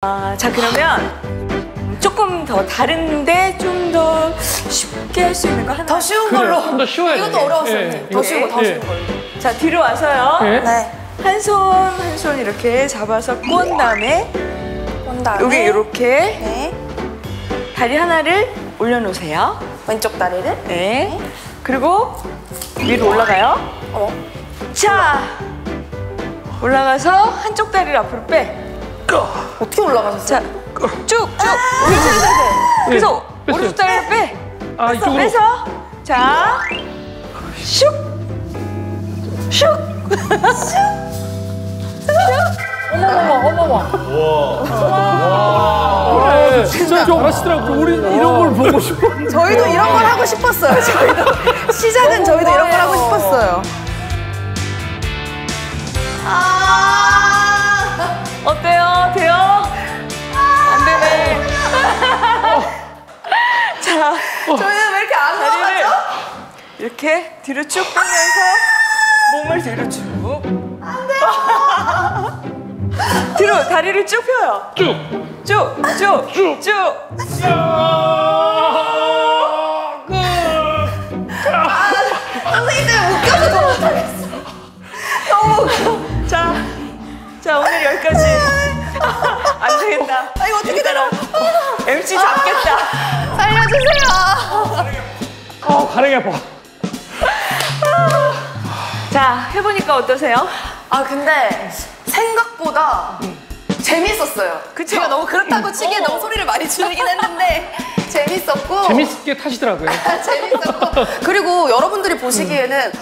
자 그러면 조금 더 다른데 좀 더 쉽게 할 수 있는 거 하나. 더 쉬운 그래, 걸로. 좀 더 쉬워야 돼. 이것도 어려웠어요. 네. 더 쉬운 거, 더 네. 쉬운 걸로. 자 뒤로 와서요. 네. 네. 한 손 이렇게 잡아서 꼰 다음에 온 다음에 여기 이렇게 네. 다리 하나를 올려놓으세요. 왼쪽 다리를. 네. 그리고 위로 올라가요. 자 올라가서 한쪽 다리를 앞으로 빼. 어떻게 올라가셨어요? 자 쭉쭉 괜찮은 자세. 그래서 뺐어요. 오른쪽 다리를 빼. 아, 이쪽으로. 빼서 자 슉 슉. 그래, 진짜 잘하시더라고. 우리 이런 걸 보고 싶어. 저희도 이런 걸 하고 싶었어요. 저희도 시작은 저희도 이런 걸 하고 싶었어요. 어때요? 돼요? 안 되네. 자, 저희는 왜 이렇게 안 다리를 나가죠? 이렇게 뒤로 쭉 빼면서 몸을 뒤로 쭉. 안 돼요. 뒤로 다리를 쭉 펴요. 쭉. 쭉, 쭉, 쭉. 쭉. 선생님 때문에 웃겨서 더 못하겠어. 너무 웃겨. 자 오늘 여기까지. 안 되겠다. 아, 이거 어떻게 되나? MC 잡겠다. 살려주세요. 가랭이 아파. 자 해보니까 어떠세요? 아, 근데 생각보다 재밌었어요. 그쵸? 제가 너무 그렇다고 치기에 너무 소리를 많이 지르긴 했는데 재밌었고 재밌게 타시더라고요. 재밌었고 그리고 여러분들이 보시기에는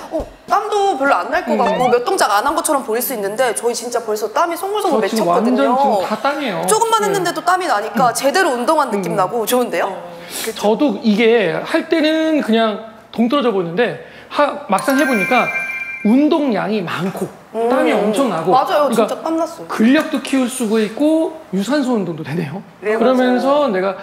땀도 별로 안 날 것 같고 몇 동작 안 한 것처럼 보일 수 있는데 저희 진짜 벌써 땀이 송글송글 저 지금 맺혔거든요. 완전 지금 다 땀이에요. 조금만 네. 했는데도 땀이 나니까 제대로 운동한 느낌 나고 좋은데요? 저도 이게 할 때는 그냥 동떨어져 보이는데 막상 해보니까 운동량이 많고 땀이 엄청 나고 맞아요. 그러니까 진짜 땀 났어요. 근력도 키울 수가 있고 유산소 운동도 되네요. 네, 그러면서 내가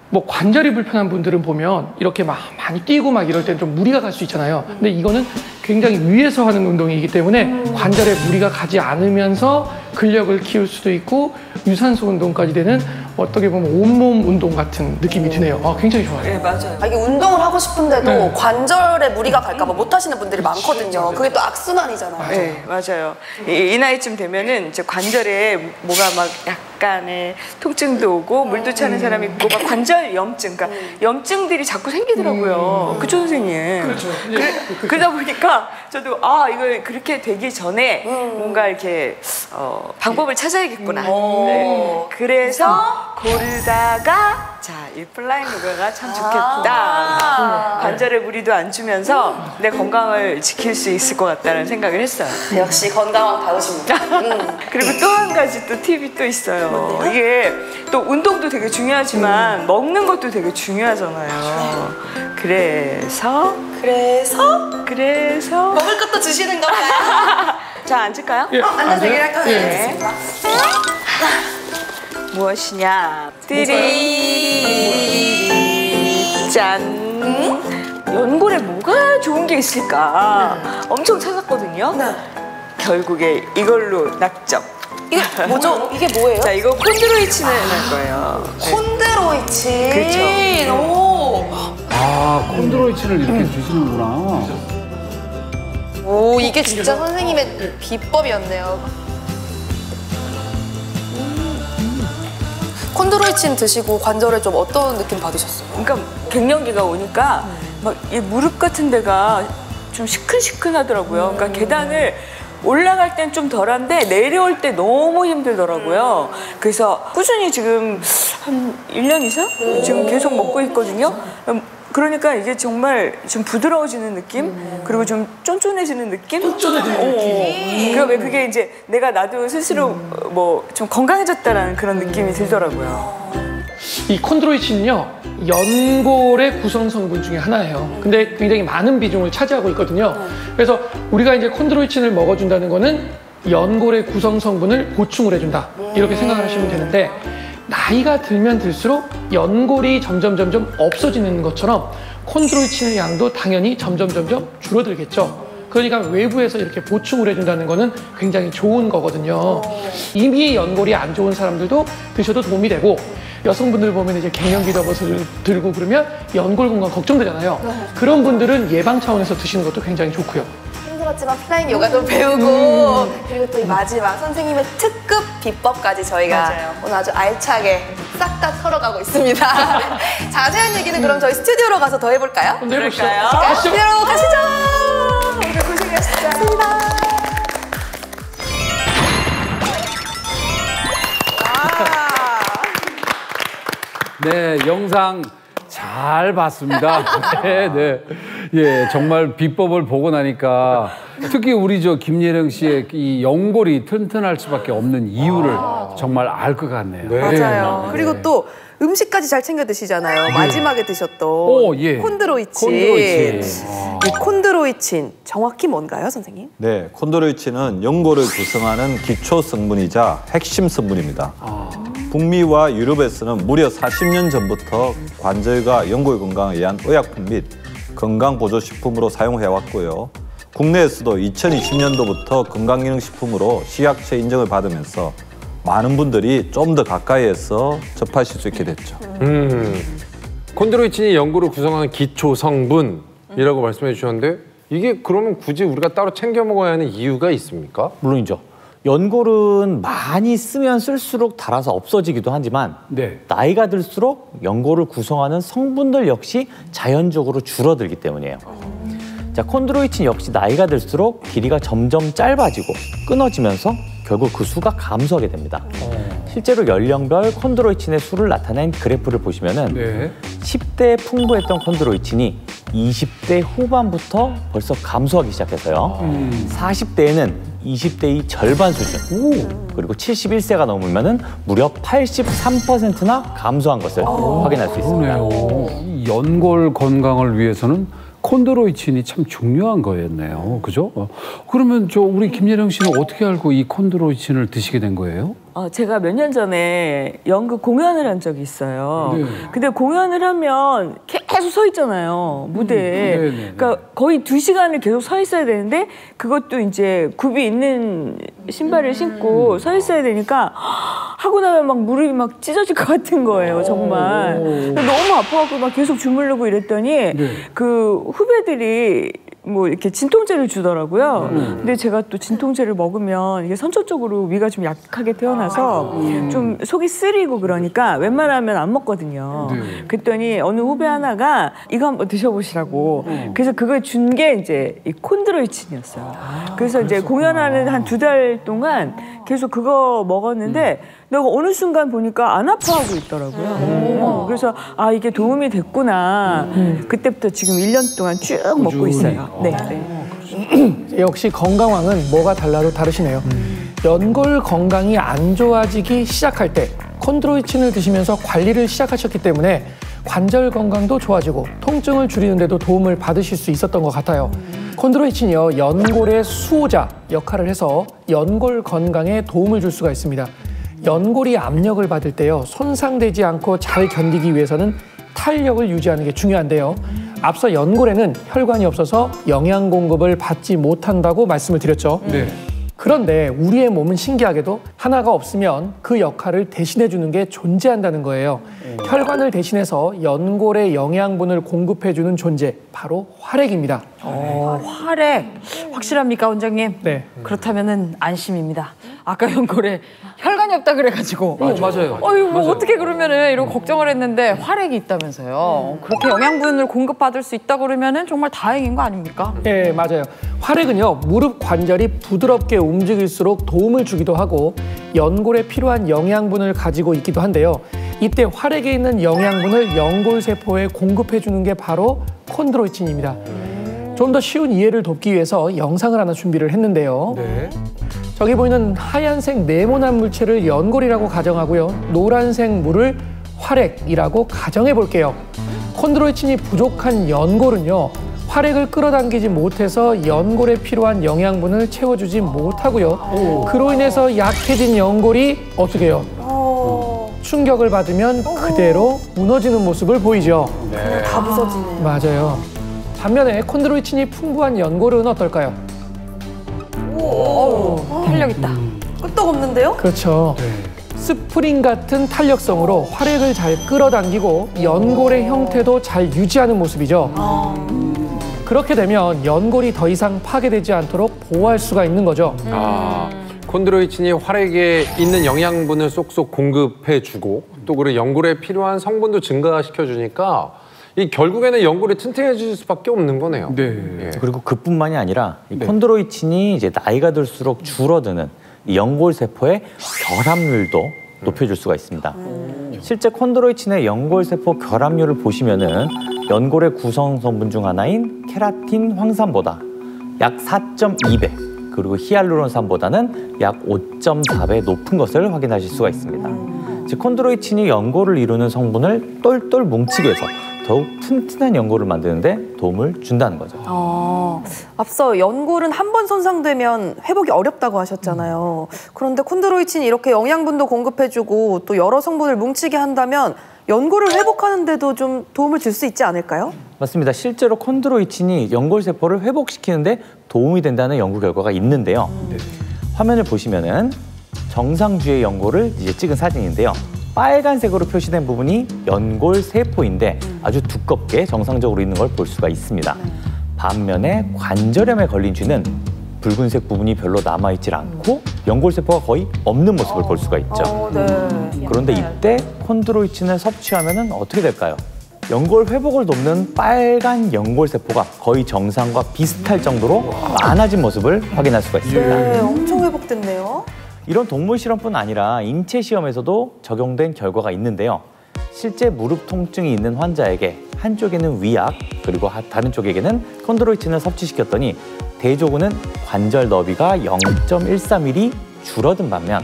뭐 관절이 불편한 분들은 보면 이렇게 막 많이 뛰고 막 이럴 때는 좀 무리가 갈 수 있잖아요. 근데 이거는 굉장히 위에서 하는 운동이기 때문에 관절에 무리가 가지 않으면서 근력을 키울 수도 있고 유산소 운동까지 되는 어떻게 보면 온몸 운동 같은 느낌이 드네요. 굉장히 좋아요. 네 맞아요. 이게 운동을 하고 싶은데도 네. 관절에 무리가 갈까봐 못 하시는 분들이 많거든요. 그게 또 악순환이잖아요. 네, 맞아요. 이 나이쯤 되면은 이제 관절에 뭐가 막 약간의 통증도 오고 물도 차는 사람이 있고 막 관절 염증, 그러니까 염증들이 자꾸 생기더라고요. 그쵸 선생님? 그렇죠. 그러다 보니까 저도 이거 그렇게 되기 전에 뭔가 이렇게 방법을 찾아야겠구나. 네. 그래서 고르다가 이 플라잉 요가가 참 좋겠다. 관절에 무리도 안 주면서 내 건강을 지킬 수 있을 것 같다는 생각을 했어요. 역시 건강은 다르십니다. 그리고 또 한 가지 또 팁이 또 있어요. 이게 또 운동도 되게 중요하지만 먹는 것도 되게 중요하잖아요. 그래서 먹을 것도 주시는 건가요? 자 앉을까요? 예, 앉아서 얘기를 할까요? 네. 무엇이냐? 띠리 짠. 연골에 뭐가 좋은 게 있을까? 엄청 찾았거든요. 네. 결국에 이걸로 낙점. 이게 뭐죠? 이게 뭐예요? 자, 이거 콘드로이친을 할 거예요. 콘드로이친. 그렇죠. 오. 콘드로이친을 이렇게 주시는구나. 오, 이게 진짜 선생님의 비법이었네요. 콘드로이친 드시고 관절에 좀 어떤 느낌 받으셨어요? 그러니까 갱년기가 오니까 막 이 무릎 같은 데가 좀 시큰시큰하더라고요. 그러니까 계단을 올라갈 땐 좀 덜한데 내려올 때 너무 힘들더라고요. 그래서 꾸준히 지금 한 1년 이상 지금 계속 먹고 있거든요. 그러니까 이게 정말 좀 부드러워지는 느낌? 그리고 좀 쫀쫀해지는 느낌? 쫀쫀해지는 느낌. 그러면 그게 이제 나도 스스로 뭐 좀 건강해졌다라는 그런 느낌이 들더라고요. 이 콘드로이친은요, 연골의 구성 성분 중에 하나예요. 근데 굉장히 많은 비중을 차지하고 있거든요. 그래서 우리가 이제 콘드로이친을 먹어준다는 거는 연골의 구성 성분을 보충을 해준다. 이렇게 생각을 하시면 되는데, 나이가 들면 들수록 연골이 점점 없어지는 것처럼 콘드로이친의 양도 당연히 점점 줄어들겠죠. 그러니까 외부에서 이렇게 보충을 해준다는 거는 굉장히 좋은 거거든요. 이미 연골이 안 좋은 사람들도 드셔도 도움이 되고 여성분들 보면 이제 갱년기 접어서 들고 그러면 연골 건강 걱정되잖아요. 그런 분들은 예방 차원에서 드시는 것도 굉장히 좋고요. 힘들었지만 플라잉 요가도 배우고 그리고 또 이 마지막 선생님의 특급 비법까지 저희가 오늘 아주 알차게 싹 다 털어가고 있습니다. 자세한 얘기는 그럼 저희 스튜디오로 가서 더 해볼까요? 그럴까요? 스튜디오로 가시죠. 오늘 고생하셨습니다. 네, 영상 잘 봤습니다. 네, 네. 예, 정말 비법을 보고 나니까 특히 우리 김예령 씨의 이 연골이 튼튼할 수밖에 없는 이유를 정말 알 것 같네요. 맞아요. 네. 그리고 또 음식까지 잘 챙겨 드시잖아요. 마지막에 드셨던 예. 콘드로이친. 이 콘드로이친 정확히 뭔가요, 선생님? 네, 콘드로이친은 연골을 구성하는 기초 성분이자 핵심 성분입니다. 북미와 유럽에서는 무려 40년 전부터 관절과 연골 건강에 의한 의약품 및 건강보조식품으로 사용해왔고요. 국내에서도 2020년도부터 건강기능식품으로 식약처 인정을 받으면서 많은 분들이 좀 더 가까이에서 접하실 수 있게 됐죠. 콘드로이친이 연골을 구성하는 기초 성분이라고 말씀해 주셨는데 이게 그러면 굳이 우리가 따로 챙겨 먹어야 하는 이유가 있습니까? 물론이죠. 연골은 많이 쓰면 쓸수록 닳아서 없어지기도 하지만 네. 나이가 들수록 연골을 구성하는 성분들 역시 자연적으로 줄어들기 때문이에요. 자, 콘드로이친 역시 나이가 들수록 길이가 점점 짧아지고 끊어지면서 결국 그 수가 감소하게 됩니다. 실제로 연령별 콘드로이친의 수를 나타낸 그래프를 보시면은 네. 10대에 풍부했던 콘드로이친이 20대 후반부터 벌써 감소하기 시작해서요. 40대에는 20대의 절반 수준, 그리고 71세가 넘으면은 무려 83%나 감소한 것을 확인할 수 있습니다. 그러네요. 이 연골 건강을 위해서는 콘드로이친이 참 중요한 거였네요. 그죠? 그러면 우리 김예령 씨는 어떻게 알고 이 콘드로이친을 드시게 된 거예요? 제가 몇 년 전에 연극 공연을 한 적이 있어요. 네. 근데 공연을 하면 계속 서 있잖아요, 무대에. 네네. 그러니까 거의 2시간을 계속 서 있어야 되는데 그것도 이제 굽이 있는 신발을 신고 서 있어야 되니까 하고 나면 막 무릎이 막 찢어질 것 같은 거예요, 정말. 너무 아파갖고 막 계속 주무르고 이랬더니 그 후배들이 뭐 이렇게 진통제를 주더라고요. 근데 제가 또 진통제를 먹으면 이게 선천적으로 위가 좀 약하게 태어나서 좀 속이 쓰리고 그러니까 웬만하면 안 먹거든요. 그랬더니 어느 후배 하나가 이거 한번 드셔보시라고. 그래서 그걸 준 게 이제 이 콘드로이친이었어요. 그래서 이제 공연하는 한 2달 동안 계속 그거 먹었는데 내가 어느 순간 보니까 안 아파하고 있더라고요. 그래서 아, 이게 도움이 됐구나. 그때부터 지금 1년 동안 쭉 먹고 있어요. 네. 역시 건강왕은 뭐가 달라도 다르시네요. 연골 건강이 안 좋아지기 시작할 때 콘드로이친을 드시면서 관리를 시작하셨기 때문에 관절 건강도 좋아지고 통증을 줄이는 데도 도움을 받으실 수 있었던 것 같아요. 콘드로이친이요, 연골의 수호자 역할을 해서 연골 건강에 도움을 줄 수가 있습니다. 연골이 압력을 받을 때요, 손상되지 않고 잘 견디기 위해서는 탄력을 유지하는 게 중요한데요. 앞서 연골에는 혈관이 없어서 영양 공급을 받지 못한다고 말씀을 드렸죠. 그런데 우리의 몸은 신기하게도 하나가 없으면 그 역할을 대신해 주는 게 존재한다는 거예요. 혈관을 대신해서 연골의 영양분을 공급해 주는 존재, 바로 활액입니다. 활액 확실합니까, 원장님? 네. 그렇다면은 안심입니다. 아까 연골에 혈관이 없다 그래가지고 맞아요. 이거 뭐 어떻게 그러면은 이러고 걱정을 했는데 활액이 있다면서요. 그렇게 영양분을 공급받을 수 있다 그러면은 정말 다행인 거 아닙니까? 네, 맞아요. 활액은요, 무릎 관절이 부드럽게 움직일수록 도움을 주기도 하고 연골에 필요한 영양분을 가지고 있기도 한데요. 이때 활액에 있는 영양분을 연골세포에 공급해주는 게 바로 콘드로이친입니다. 좀 더 쉬운 이해를 돕기 위해서 영상을 하나 준비를 했는데요. 저기 보이는 하얀색 네모난 물체를 연골이라고 가정하고요. 노란색 물을 활액이라고 가정해 볼게요. 콘드로이친이 부족한 연골은요, 활액을 끌어당기지 못해서 연골에 필요한 영양분을 채워주지 못하고요. 그로 인해서 약해진 연골이 어떻게 해요? 충격을 받으면 그대로 무너지는 모습을 보이죠. 다 부서지네. 맞아요. 반면에 콘드로이친이 풍부한 연골은 어떨까요? 탄력 있다. 끄떡없는데요? 그렇죠. 스프링 같은 탄력성으로 활액을 잘 끌어당기고 연골의 형태도 잘 유지하는 모습이죠. 그렇게 되면 연골이 더 이상 파괴되지 않도록 보호할 수가 있는 거죠. 콘드로이친이 활액에 있는 영양분을 쏙쏙 공급해주고 또 그리고 연골에 필요한 성분도 증가시켜주니까 이 결국에는 연골이 튼튼해질 수밖에 없는 거네요. 네. 그리고 그뿐만이 아니라 이 콘드로이친이 이제 나이가 들수록 줄어드는 이 연골 세포의 결합률도 높여줄 수가 있습니다. 실제 콘드로이친의 연골 세포 결합률을 보시면은 연골의 구성 성분 중 하나인 케라틴 황산보다 약 4.2배 그리고 히알루론산보다는 약 5.4배 높은 것을 확인하실 수가 있습니다. 즉 콘드로이친이 연골을 이루는 성분을 똘똘 뭉치게 해서 더욱 튼튼한 연골을 만드는데 도움을 준다는 거죠. 앞서 연골은 한 번 손상되면 회복이 어렵다고 하셨잖아요. 그런데 콘드로이친이 이렇게 영양분도 공급해주고 또 여러 성분을 뭉치게 한다면 연골을 회복하는 데도 좀 도움을 줄 수 있지 않을까요? 맞습니다. 실제로 콘드로이친이 연골 세포를 회복시키는데 도움이 된다는 연구 결과가 있는데요. 화면을 보시면은 정상주의 연골을 이제 찍은 사진인데요. 빨간색으로 표시된 부분이 연골 세포인데 아주 두껍게 정상적으로 있는 걸 볼 수가 있습니다. 반면에 관절염에 걸린 쥐는 붉은색 부분이 별로 남아있질 않고 연골 세포가 거의 없는 모습을 볼 수가 있죠. 그런데 이때 콘드로이친을 섭취하면 어떻게 될까요? 연골 회복을 돕는 빨간 연골 세포가 거의 정상과 비슷할 정도로 많아진 모습을 확인할 수가 있습니다. 네, 엄청 회복됐네요. 이런 동물 실험뿐 아니라 인체 시험에서도 적용된 결과가 있는데요. 실제 무릎 통증이 있는 환자에게 한쪽에는 위약, 그리고 다른 쪽에게는 콘드로이친을 섭취시켰더니 대조군은 관절 너비가 0.13mm 줄어든 반면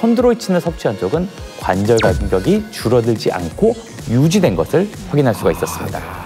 콘드로이친을 섭취한 쪽은 관절 간격이 줄어들지 않고 유지된 것을 확인할 수가 있었습니다.